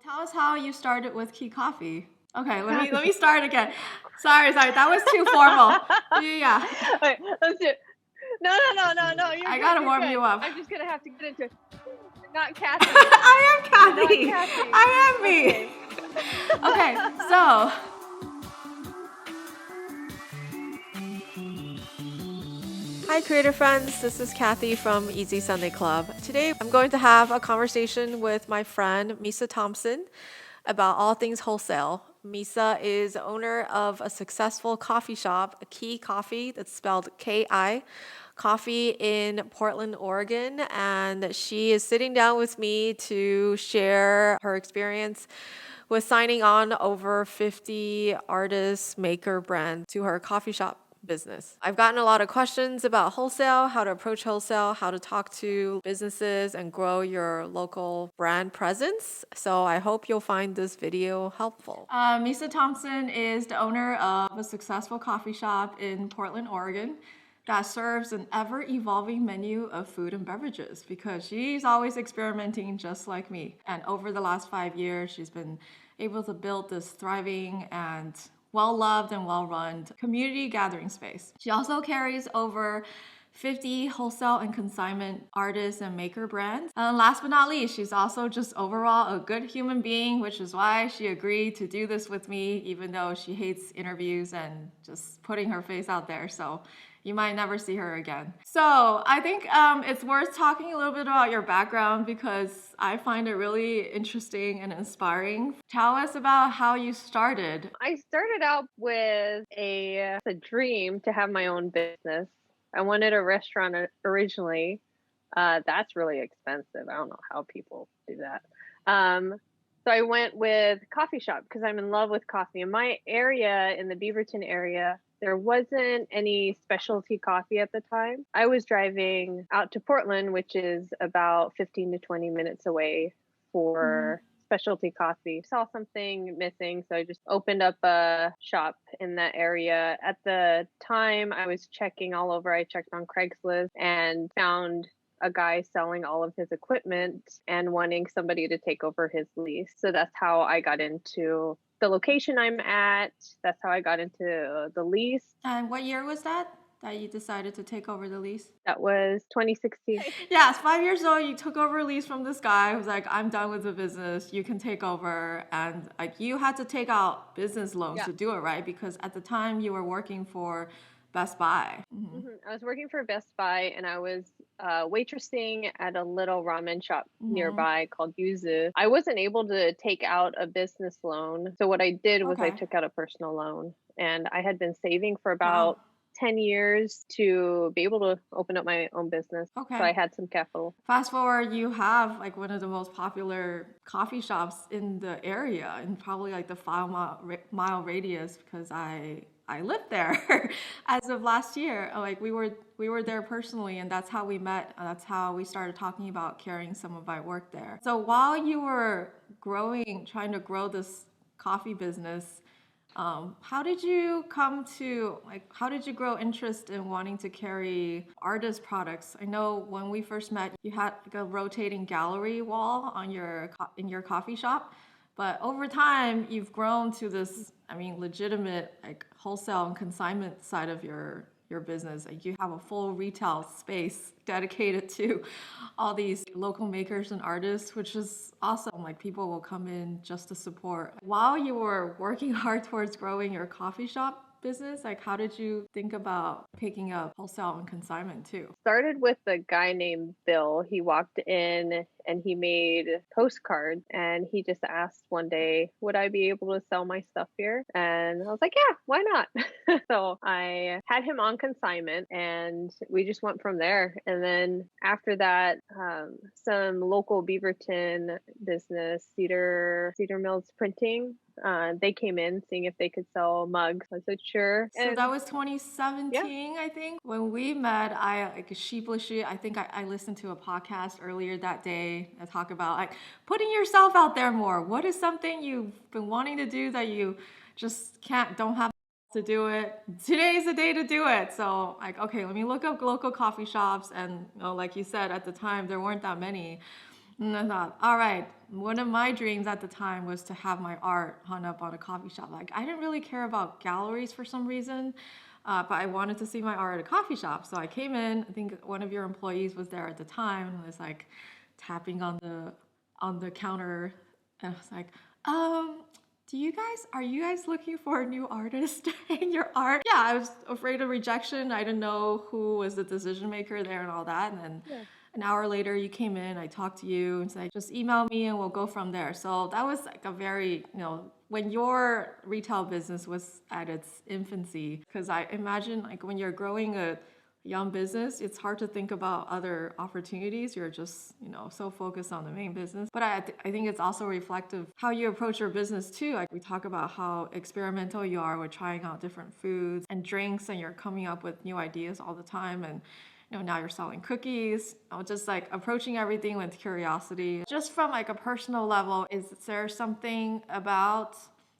Tell us how you started with Key Coffee. Okay, let me start again. Sorry, that was too formal. Yeah. Wait, let's do it. No. You're I good. gotta You're warm good. you up. I'm just gonna have to get into it. Not Kathy. I am Not Kathy. Kathy. I am me. Okay. Okay, so hi creator friends, this is Kathy from Easy Sunday Club. Today I'm going to have a conversation with my friend Misa Thompson about all things wholesale. Misa is owner of a successful coffee shop, Key Coffee, that's spelled K-I, coffee in Portland, Oregon, and she is sitting down with me to share her experience with signing on over 50 artists, maker brands to her coffee shop business. I've gotten a lot of questions about wholesale, how to approach wholesale, how to talk to businesses and grow your local brand presence. So I hope you'll find this video helpful. Misa Thompson is the owner of a successful coffee shop in Portland, Oregon that serves an ever-evolving menu of food and beverages because she's always experimenting just like me. And over the last 5 years, she's been able to build this thriving and well-loved and well-run community gathering space. She also carries over 50 wholesale and consignment artists and maker brands. And last but not least, she's also just overall a good human being, which is why she agreed to do this with me, even though she hates interviews and just putting her face out there. So you might never see her again. So I think it's worth talking a little bit about your background because I find it really interesting and inspiring. Tell us about how you started. I started out with a dream to have my own business. I wanted a restaurant originally. That's really expensive. I don't know how people do that. So I went with coffee shop because I'm in love with coffee. In my area, in the Beaverton area, there wasn't any specialty coffee at the time. I was driving out to Portland, which is about 15 to 20 minutes away for specialty coffee. Saw something missing, so I just opened up a shop in that area. At the time, I was checking all over. I checked on Craigslist and found a guy selling all of his equipment and wanting somebody to take over his lease. So that's how I got into the location I'm at. That's how I got into the lease. And what year was that you decided to take over the lease? That was 2016. Yeah, it's 5 years old. You took over a lease from this guy who's like, I'm done with the business. You can take over. And like you had to take out business loans to do it, right? Because at the time you were working for Best Buy. I was working for Best Buy and I was waitressing at a little ramen shop nearby called Yuzu. I wasn't able to take out a business loan. So what I did was I took out a personal loan and I had been saving for about 10 years to be able to open up my own business. So I had some capital. Fast forward, you have like one of the most popular coffee shops in the area in probably like the 5 mile radius because I lived there as of last year. Like we were there personally, and that's how we met. That's how we started talking about carrying some of my work there. So while you were trying to grow this coffee business, how did you how did you grow interest in wanting to carry artist products? I know when we first met, you had like a rotating gallery wall on in your coffee shop. But over time, you've grown to this, legitimate like wholesale and consignment side of your business. Like you have a full retail space dedicated to all these local makers and artists, which is awesome. Like people will come in just to support. While you were working hard towards growing your coffee shop business, like how did you think about picking up wholesale and consignment too? Started with a guy named Bill. He walked in and he made postcards and he just asked one day, would I be able to sell my stuff here? And I was like, yeah, why not? So I had him on consignment and we just went from there. And then after that, some local Beaverton business, Cedar Mills Printing, they came in seeing if they could sell mugs. I said, sure. So that was 2017, I think. When we met, I like sheepishly, I think I listened to a podcast earlier that day and talk about like putting yourself out there more. What is something you've been wanting to do that you just don't have to do it? Today's the day to do it. So like, okay, let me look up local coffee shops. And like you said, at the time, there weren't that many. And I thought, all right, one of my dreams at the time was to have my art hung up on a coffee shop. Like, I didn't really care about galleries for some reason, but I wanted to see my art at a coffee shop. So I came in, I think one of your employees was there at the time and was like tapping on the counter. And I was like, are you guys looking for a new artist in your art? Yeah, I was afraid of rejection. I didn't know who was the decision maker there and all that. And then an hour later you came in, I talked to you and said, just email me and we'll go from there. So that was like a very, when your retail business was at its infancy, because I imagine like when you're growing a young business, it's hard to think about other opportunities. You're just, so focused on the main business. But I think it's also reflective how you approach your business too. Like we talk about how experimental you are with trying out different foods and drinks, and you're coming up with new ideas all the time. And now you're selling cookies, just like approaching everything with curiosity. Just from like a personal level, is there something about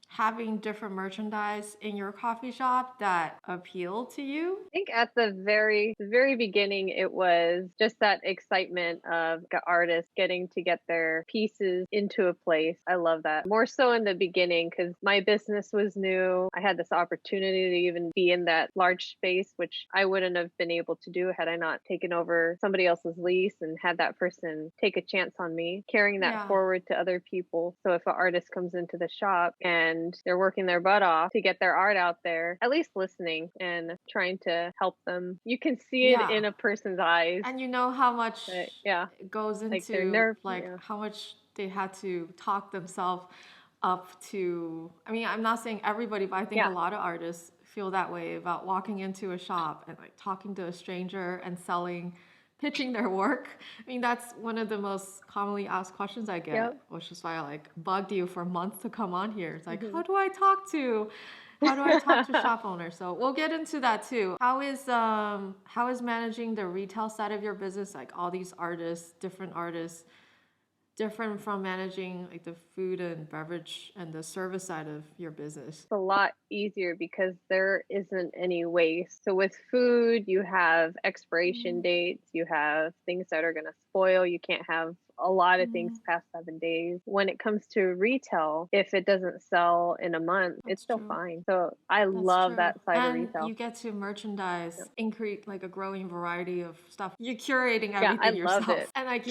having different merchandise in your coffee shop that appeal to you? I think at the very beginning, it was just that excitement of the artists getting to get their pieces into a place. I love that. More so in the beginning because my business was new. I had this opportunity to even be in that large space, which I wouldn't have been able to do had I not taken over somebody else's lease and had that person take a chance on me, carrying that forward to other people. So if an artist comes into the shop and they're working their butt off to get their art out there, at least listening and trying to help them. You can see it in a person's eyes. And you know how much goes into how much they had to talk themselves up to. I mean, I'm not saying everybody, but I think a lot of artists feel that way about walking into a shop and like talking to a stranger and pitching their work. I mean, that's one of the most commonly asked questions I get, which is why I like bugged you for months to come on here. It's like, how do I talk to shop owners? So we'll get into that too. How is managing the retail side of your business, like all these different artists, different from managing like the food and beverage and the service side of your business? It's a lot easier because there isn't any waste. So with food, you have expiration dates, you have things that are going to spoil. You can't have a lot of things past 7 days. When it comes to retail, if it doesn't sell in a month, it's still fine. So I love that side of retail. You get to merchandise, increase like a growing variety of stuff. You're curating everything yourself. Love it. And like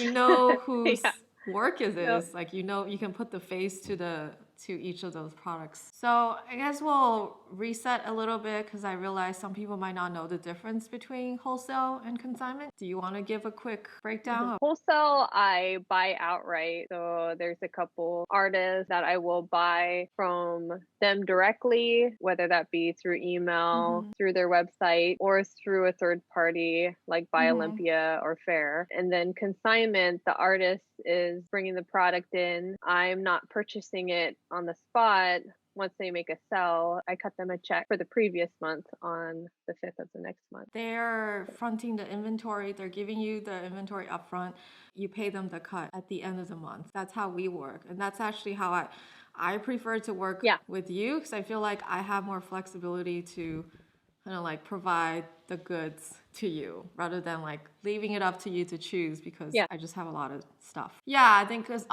who's work is this, like you can put the face to each of those products. So I guess we'll reset a little bit because I realize some people might not know the difference between wholesale and consignment. Do you want to give a quick breakdown? Wholesale, I buy outright. So there's a couple artists that I will buy from them directly, whether that be through email, through their website, or through a third party like Buy Olympia or Fair. And then consignment, the artist is bringing the product in. I'm not purchasing it on the spot. Once they make a sell, I cut them a check for the previous month on the 5th of the next month. They're fronting the inventory. They're giving you the inventory up front. You pay them the cut at the end of the month. That's how we work. And that's actually how I prefer to work with you, because I feel like I have more flexibility to kind of like provide the goods to you rather than like leaving it up to you to choose, because I just have a lot of stuff. I think because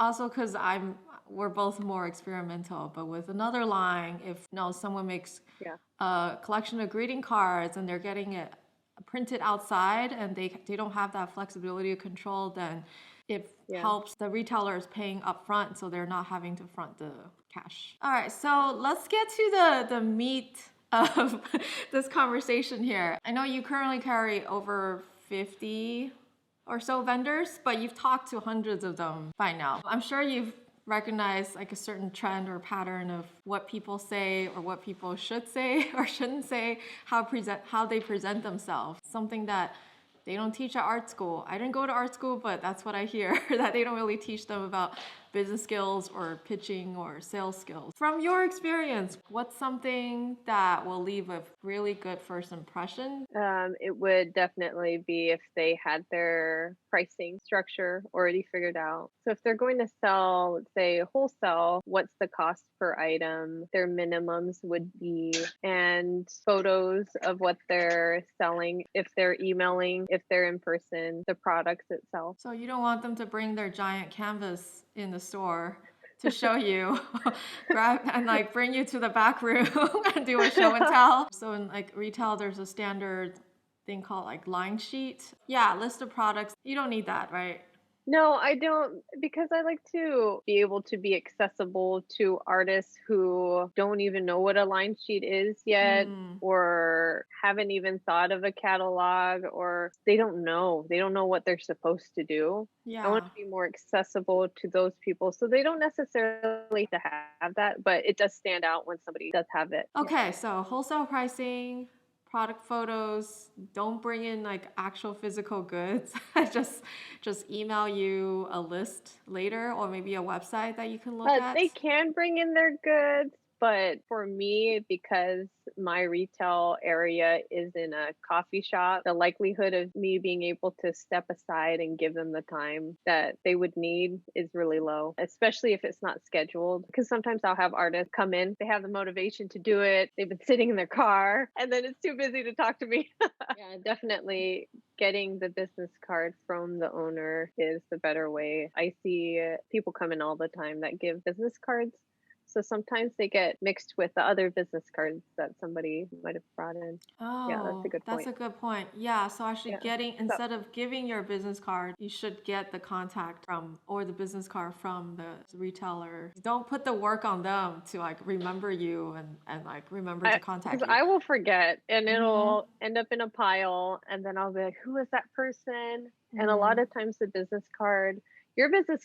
we're both more experimental. But with another line, if someone makes a collection of greeting cards and they're getting it printed outside and they don't have that flexibility of control, then it helps the retailers paying upfront, so they're not having to front the cash. All right, so let's get to the meat of this conversation here. I know you currently carry over 50 or so vendors, but you've talked to hundreds of them by now. I'm sure you've recognized like a certain trend or pattern of what people say or what people should say or shouldn't say, how they present themselves. Something that they don't teach at art school. I didn't go to art school, but that's what I hear, that they don't really teach them about business skills or pitching or sales skills. From your experience, what's something that will leave a really good first impression? It would definitely be if they had their pricing structure already figured out. So if they're going to sell, let's say wholesale, what's the cost per item, their minimums would be, and photos of what they're selling, if they're emailing, if they're in person, the products itself. So you don't want them to bring their giant canvas in the store to show you, grab and like bring you to the back room and do a show and tell. So in like retail, there's a standard thing called like line sheet. Yeah, list of products. You don't need that, right? No, I don't, because I like to be able to be accessible to artists who don't even know what a line sheet is yet, or haven't even thought of a catalog, or they don't know. They don't know what they're supposed to do. I want Yeah. to be more accessible to those people. So they don't necessarily have to have that, but it does stand out when somebody does have it. Yeah. Okay, so wholesale pricing, product photos, don't bring in like actual physical goods. just email you a list later or maybe a website that you can look at. They can bring in their goods, but for me, because my retail area is in a coffee shop, the likelihood of me being able to step aside and give them the time that they would need is really low, especially if it's not scheduled. Because sometimes I'll have artists come in, they have the motivation to do it, they've been sitting in their car, and then it's too busy to talk to me. Yeah, definitely getting the business card from the owner is the better way. I see people come in all the time that give business cards. So sometimes they get mixed with the other business cards that somebody might have brought in. Yeah, that's a Oh, good that's point. a good point. Yeah, so actually Yeah. getting, So instead of giving your business card, you should get the contact from, or the business card from the retailer. Don't put the work on them to like remember you and like remember to because contact you. I will forget and Mm-hmm. it'll end up in a pile, and then I'll be like, who is that person? And a Mm-hmm. lot of times your business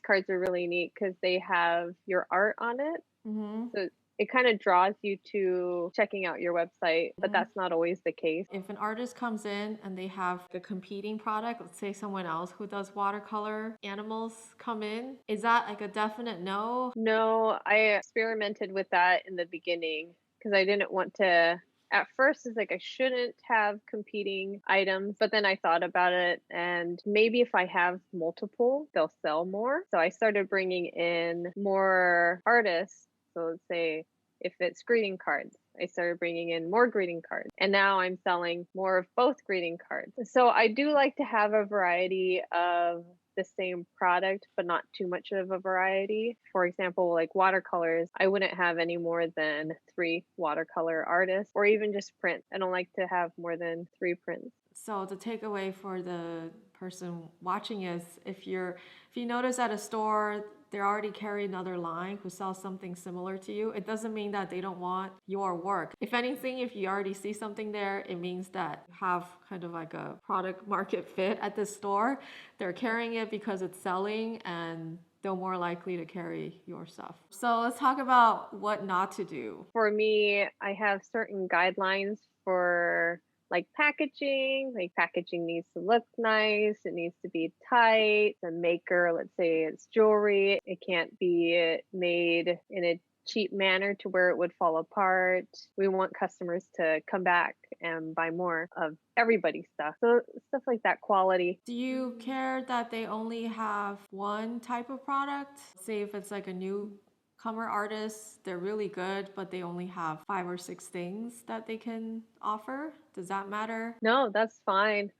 cards are really neat because they have your art on it. Mm-hmm. So it kind of draws you to checking out your website, but that's not always the case. If an artist comes in and they have a competing product, let's say someone else who does watercolor animals come in, is that like a definite no? No, I experimented with that in the beginning because I didn't want to. At first, it's like I shouldn't have competing items, but then I thought about it, and maybe if I have multiple, they'll sell more. So I started bringing in more artists. So let's say if it's greeting cards, I started bringing in more greeting cards, and now I'm selling more of both greeting cards. So I do like to have a variety of the same product, but not too much of a variety. For example, like watercolors, I wouldn't have any more than 3 watercolor artists, or even just print. I don't like to have more than 3 prints. So the takeaway for the person watching is if you notice at a store they're already carrying another line who sells something similar to you, it doesn't mean that they don't want your work. If anything, if you already see something there, it means that you have kind of like a product market fit at the store. They're carrying it because it's selling and they're more likely to carry your stuff. So let's talk about what not to do. For me, I have certain guidelines for like packaging. Like packaging needs to look nice, it needs to be tight. The maker, let's say it's jewelry, it can't be made in a cheap manner to where it would fall apart. We want customers to come back and buy more of everybody's stuff. So stuff like that, quality. Do you care that they only have one type of product? Say if it's like a newcomer artist, they're really good, but they only have 5 or 6 things that they can offer. Does that matter? No, that's fine.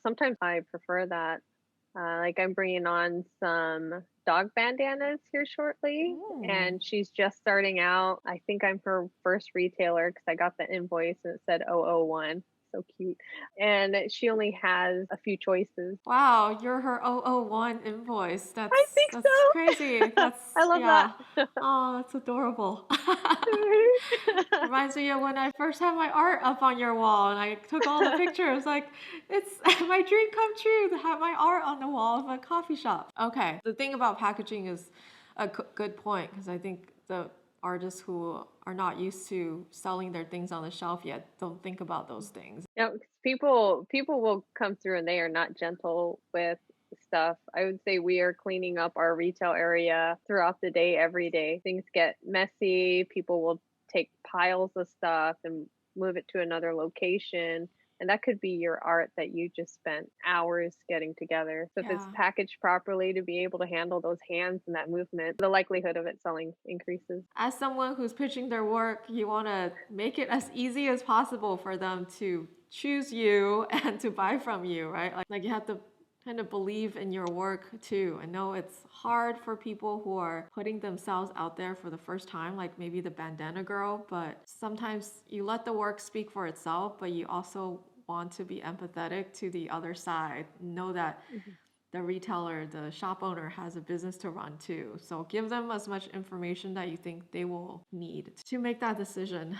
Sometimes I prefer that. Like I'm bringing on some dog bandanas here shortly, Mm. and she's just starting out. I think I'm her first retailer because I got the invoice and it said 001. So cute. And she only has a few choices. Wow, you're her 001 invoice. I think That's so. crazy. That's I love that. yeah. Oh, that's adorable. Reminds me of when I first had my art up on your wall and I took all the pictures. Like, it's my dream come true to have my art on the wall of a coffee shop. Okay, the thing about packaging is a good point because I think the artists who are not used to selling their things on the shelf yet don't think about those things. Yeah, 'cause people will come through and they are not gentle with stuff. I would say we are cleaning up our retail area throughout the day, every day. Things get messy. People will take piles of stuff and move it to another location. And that could be your art that you just spent hours getting together. So if it's Yeah. packaged properly to be able to handle those hands and that movement, the likelihood of it selling increases. As someone who's pitching their work, you want to make it as easy as possible for them to choose you and to buy from you, right? Like you have to kind of believe in your work too. I know it's hard for people who are putting themselves out there for the first time, like maybe the bandana girl, but sometimes you let the work speak for itself, but you also want to be empathetic to the other side. Know that Mhm. the retailer, the shop owner has a business to run too. So give them as much information that you think they will need to make that decision.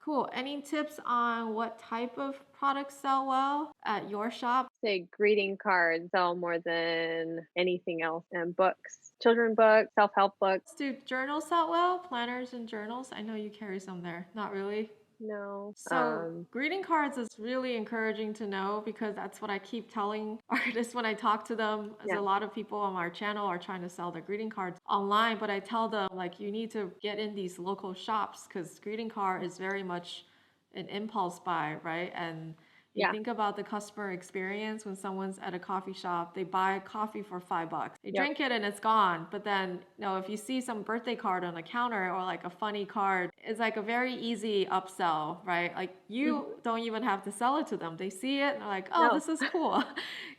Cool. Any tips on what type of products sell well at your shop? Say greeting cards sell more than anything else, and books, children books, self-help books. Do journals sell well? Planners and journals? I know you carry some there. Not really. No. So, greeting cards is really encouraging to know because that's what I keep telling artists when I talk to them. As a Yeah. lot of people on our channel are trying to sell their greeting cards online, but I tell them like you need to get in these local shops because greeting card is very much an impulse buy, right? And you Yeah. think about the customer experience when someone's at a coffee shop, they buy coffee for $5. They Yep. drink it and it's gone. But then, if you see some birthday card on the counter or like a funny card, it's like a very easy upsell, right? Like you Mhm. don't even have to sell it to them. They see it and they're like, oh, No. this is cool.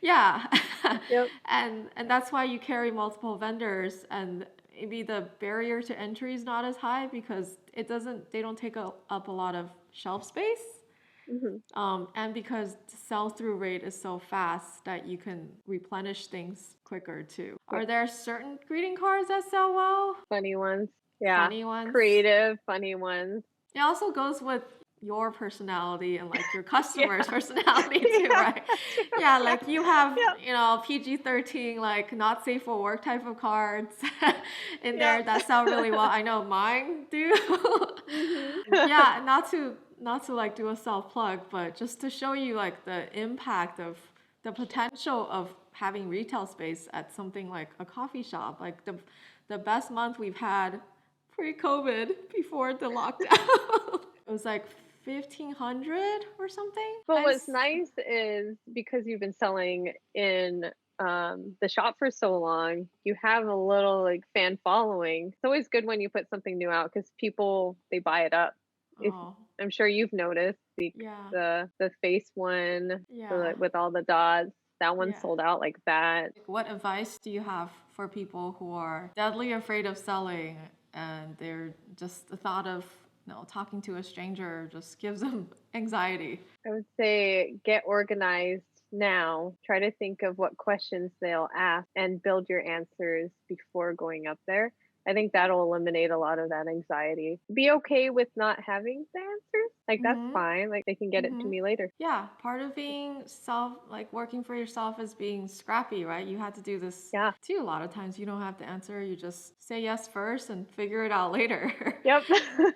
Yeah. Yep. And that's why you carry multiple vendors and maybe the barrier to entry is not as high because they don't take up a lot of shelf space. Mhm. And because the sell-through rate is so fast that you can replenish things quicker too. Yep. Are there certain greeting cards that sell well? Funny ones. Yeah. Funny ones? Creative, funny ones. It also goes with your personality and like your customer's Yeah. personality too, Yeah. right? Yeah, Yeah. like you have, Yep. PG-13, like not safe for work type of cards in there Yep. that sell really well. I know mine do. Mhm. Yeah, not to like do a self plug, but just to show you like the impact of the potential of having retail space at something like a coffee shop. Like the best month we've had pre-COVID before the lockdown. It was like 1,500 or something. But what's nice is because you've been selling in the shop for so long, you have a little like fan following. It's always good when you put something new out because people they buy it up. If Oh, I'm sure you've noticed yeah, the face one yeah, with all the dots, that one yeah. sold out like that. What advice do you have for people who are deadly afraid of selling and they're just the thought of talking to a stranger just gives them anxiety? I would say get organized now. Try to think of what questions they'll ask and build your answers before going up there. I think that'll eliminate a lot of that anxiety. Be okay with not having the answers. Like, that's Mm-hmm. fine. Like, they can get it to Mm-hmm. me later. Yeah, part of being like working for yourself is being scrappy, right? You have to do this Yeah. too. A lot of times you don't have to answer. You just say yes first and figure it out later. Yep.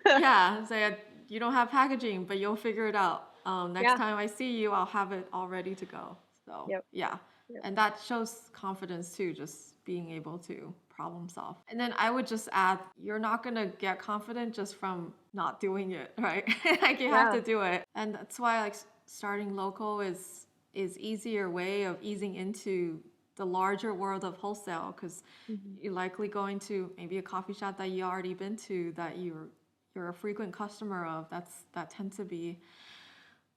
Yeah, say you don't have packaging, but you'll figure it out. Next Yeah. time I see you, I'll have it all ready to go. So Yep. yeah, Yep. and that shows confidence too, just being able to problem solve. And then I would just add, you're not gonna get confident just from not doing it, right? Like you have Yeah. to do it, and that's why like starting local is easier way of easing into the larger world of wholesale because Mhm. you're likely going to maybe a coffee shop that you already been to that you're a frequent customer of. That tends to be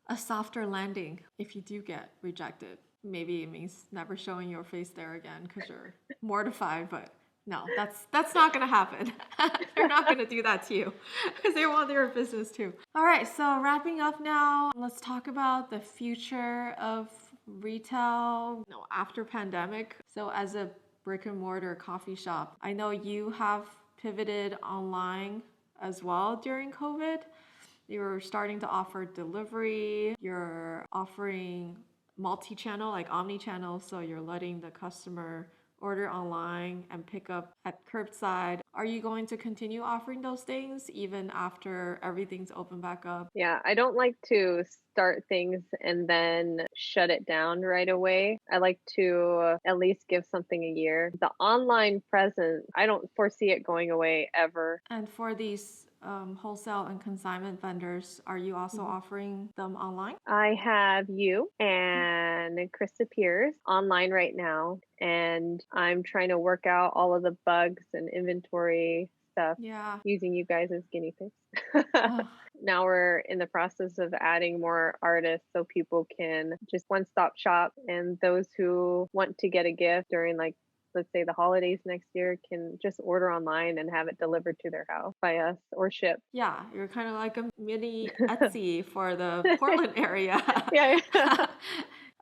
a softer landing if you do get rejected. Maybe it means never showing your face there again because you're mortified, but no, that's not gonna happen. They're not gonna do that to you because they want their business too. All right, so wrapping up now, let's talk about the future of retail, after pandemic. So as a brick and mortar coffee shop, I know you have pivoted online as well during COVID. You're starting to offer delivery, you're offering multi-channel, like omni-channel, so you're letting the customer order online and pick up at curbside. Are you going to continue offering those things even after everything's open back up? Yeah, I don't like to start things and then shut it down right away. I like to at least give something a year. The online presence, I don't foresee it going away ever. And for these wholesale and consignment vendors, are you also offering them online? I have you and Krista Pierce online right now, and I'm trying to work out all of the bugs and inventory stuff Yeah. using you guys as guinea pigs. Ugh. Now we're in the process of adding more artists so people can just one-stop shop, and those who want to get a gift during, like, let's say the holidays next year, can just order online and have it delivered to their house by us or shipped. Yeah, you're kind of like a mini Etsy for the Portland area. Yeah, yeah.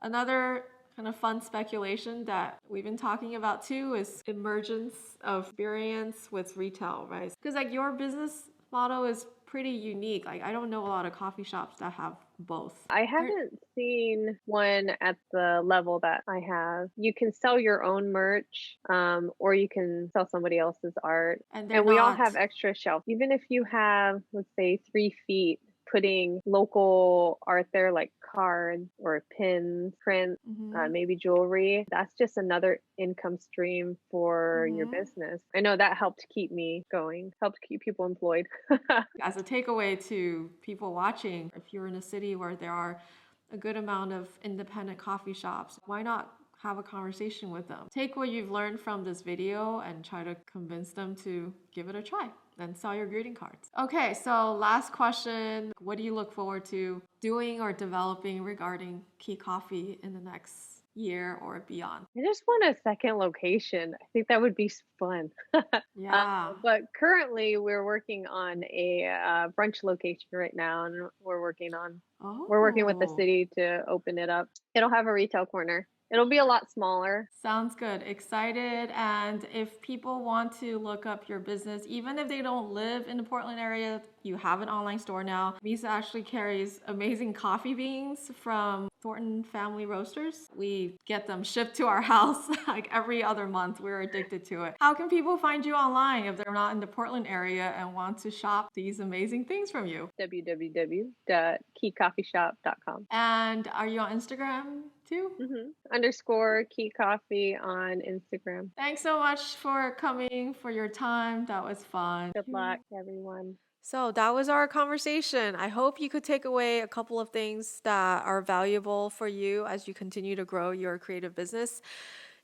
Another kind of fun speculation that we've been talking about too is emergence of experience with retail, right? Because like your business model is pretty unique. Like I don't know a lot of coffee shops that have both. I haven't seen one at the level that I have. You can sell your own merch, or you can sell somebody else's art. And they're And we all not. have extra shelf. Even if you have, let's say, 3 feet, putting local art there, like cards or pins, prints, maybe jewelry, that's just another income stream for your business. I know that helped keep me going, helped keep people employed. As a takeaway to people watching, if you're in a city where there are a good amount of independent coffee shops, why not have a conversation with them? Take what you've learned from this video and try to convince them to give it a try and sell your greeting cards. Okay, so last question. What do you look forward to doing or developing regarding Key Coffee in the next year or beyond? I just want a second location. I think that would be fun. Yeah. But currently, we're working on a brunch location right now, and we're working with the Oh. city to open it up. It'll have a retail corner. It'll be a lot smaller. Sounds good. Excited. And if people want to look up your business, even if they don't live in the Portland area, you have an online store now. Misa actually carries amazing coffee beans from Thornton Family Roasters. We get them shipped to our house like every other month. We're addicted to it. How can people find you online if they're not in the Portland area and want to shop these amazing things from you? www.keycoffeeshop.com. And are you on Instagram too? _ Key Coffee on Instagram. Thanks so much for coming, for your time. That was fun. Good luck, everyone. So that was our conversation. I hope you could take away a couple of things that are valuable for you as you continue to grow your creative business.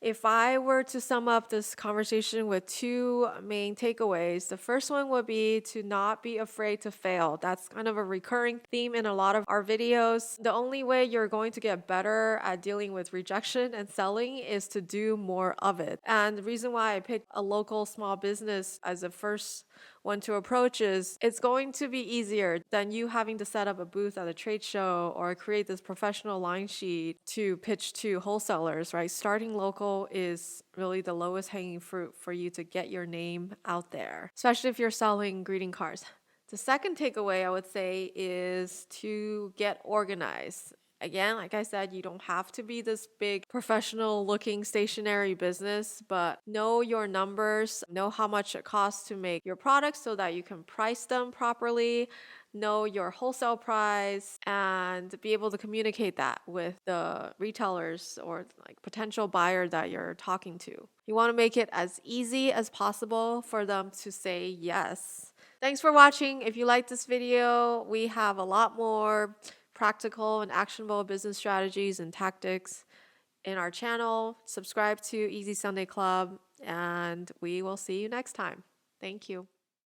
If I were to sum up this conversation with two main takeaways, the first one would be to not be afraid to fail. That's kind of a recurring theme in a lot of our videos. The only way you're going to get better at dealing with rejection and selling is to do more of it. And the reason why I picked a local small business as a first one to approach is it's going to be easier than you having to set up a booth at a trade show or create this professional line sheet to pitch to wholesalers, right? Starting local is really the lowest hanging fruit for you to get your name out there, especially if you're selling greeting cards. The second takeaway I would say is to get organized. Again, like I said, you don't have to be this big professional looking stationery business, but know your numbers, know how much it costs to make your products so that you can price them properly, know your wholesale price, and be able to communicate that with the retailers or like potential buyer that you're talking to. You want to make it as easy as possible for them to say yes. Thanks for watching. If you like this video, we have a lot more practical and actionable business strategies and tactics in our channel. Subscribe to Easy Sunday Club, and we will see you next time. Thank you.